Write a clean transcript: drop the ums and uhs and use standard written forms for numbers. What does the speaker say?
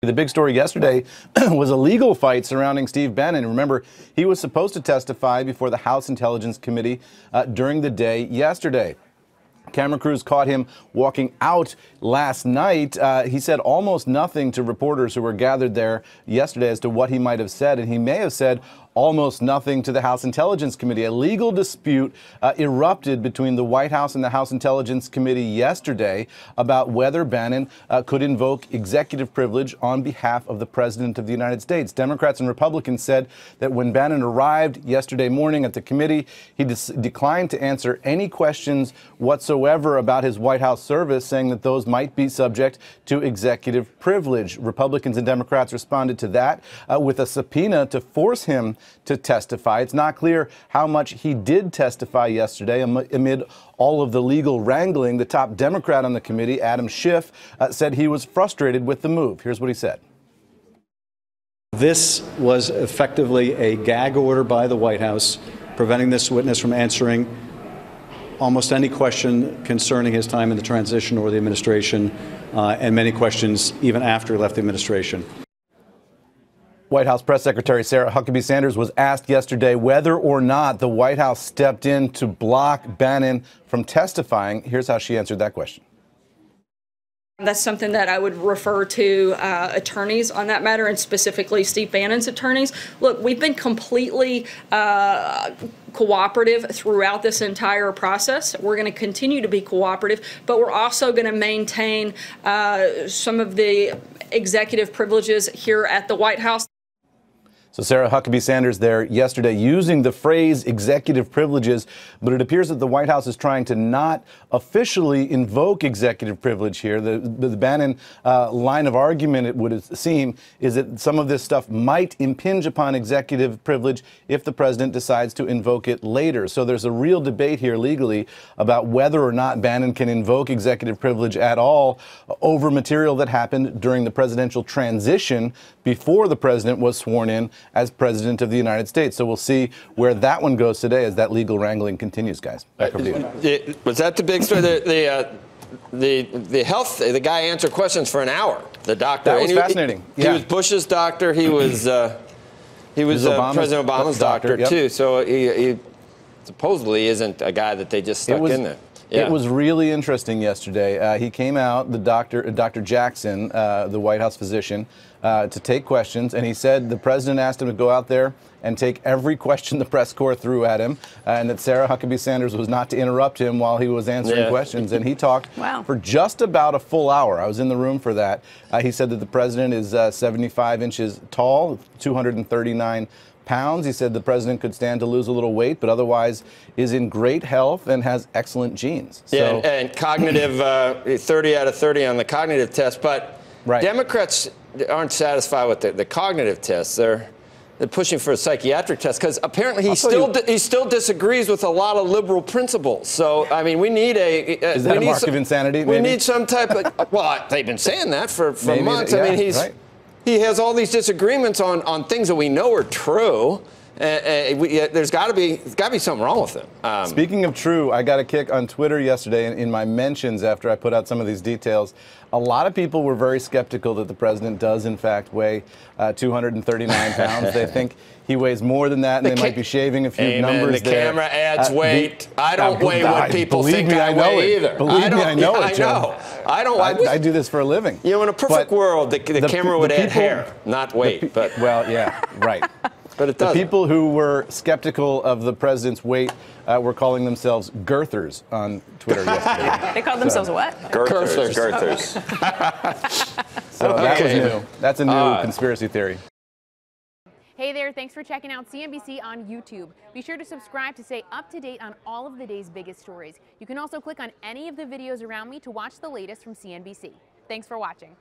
The big story yesterday was a legal fight surrounding Steve Bannon. Remember, he was supposed to testify before the House Intelligence Committee during the day yesterday. Camera crews caught him walking out last night. He said almost nothing to reporters who were gathered there yesterday as to what he might have said, and he may have said almost nothing to the House Intelligence Committee. A legal dispute erupted between the White House and the House Intelligence Committee yesterday about whether Bannon could invoke executive privilege on behalf of the President of the United States. Democrats and Republicans said that when Bannon arrived yesterday morning at the committee, he declined to answer any questions whatsoever about his White House service, saying that those might be subject to executive privilege. Republicans and Democrats responded to that with a subpoena to force him to testify. It's not clear how much he did testify yesterday amid all of the legal wrangling. The top Democrat on the committee, Adam Schiff, said he was frustrated with the move. Here's what he said. This was effectively a gag order by the White House, preventing this witness from answering almost any question concerning his time in the transition or the administration, and many questions even after he left the administration. White House Press Secretary Sarah Huckabee Sanders was asked yesterday whether or not the White House stepped in to block Bannon from testifying. Here's how she answered that question. That's something that I would refer to attorneys on that matter, and specifically Steve Bannon's attorneys. Look, we've been completely cooperative throughout this entire process. We're going to continue to be cooperative, but we're also going to maintain some of the executive privileges here at the White House. So Sarah Huckabee Sanders there yesterday using the phrase executive privileges, but it appears that the White House is trying to not officially invoke executive privilege here. The Bannon line of argument, it would seem, is that some of this stuff might impinge upon executive privilege if the president decides to invoke it later. So there's a real debate here legally about whether or not Bannon can invoke executive privilege at all over material that happened during the presidential transition before the president was sworn in as president of the United States. So we'll see where that one goes today as that legal wrangling continues, guys. Back over to you. Was that the big story? The guy answered questions for an hour. The doctor. That was fascinating. He was Bush's doctor. He was President Obama's doctor yep. too. So he supposedly isn't a guy that they just stuck in there. Yeah. It was really interesting yesterday. He came out, Dr. Jackson, the White House physician, to take questions, and he said the president asked him to go out there and take every question the press corps threw at him, and that Sarah Huckabee Sanders was not to interrupt him while he was answering questions. And he talked for just about a full hour. I was in the room for that. He said that the president is 75 inches tall, 239 pounds. He said the president could stand to lose a little weight, but otherwise is in great health and has excellent genes. Yeah, so, and cognitive, 30 out of 30 on the cognitive test. But Democrats aren't satisfied with the cognitive tests. They're pushing for a psychiatric test because apparently he still disagrees with a lot of liberal principles. So I mean, we need is that a mark of insanity? We need some type of. Well, they've been saying that for months. I mean, he has all these disagreements on things that we know are true. There's got to be something wrong with him. Speaking of true, I got a kick on Twitter yesterday in my mentions after I put out some of these details. A lot of people were very skeptical that the president does, in fact, weigh 239 pounds. They think he weighs more than that, and they might be shaving a few numbers the there. Camera adds weight. I don't weigh what people think I weigh either. Believe me, I know it, Joe. I do this for a living. You know, in a perfect world, the camera would add hair, not weight. But well, yeah, right. But it doesn't. The people who were skeptical of the president's weight were calling themselves girthers on Twitter yesterday. They called themselves what? Girthers. So that was new. That's a new conspiracy theory. Hey there, thanks for checking out CNBC on YouTube. Be sure to subscribe to stay up to date on all of the day's biggest stories. You can also click on any of the videos around me to watch the latest from CNBC. Thanks for watching.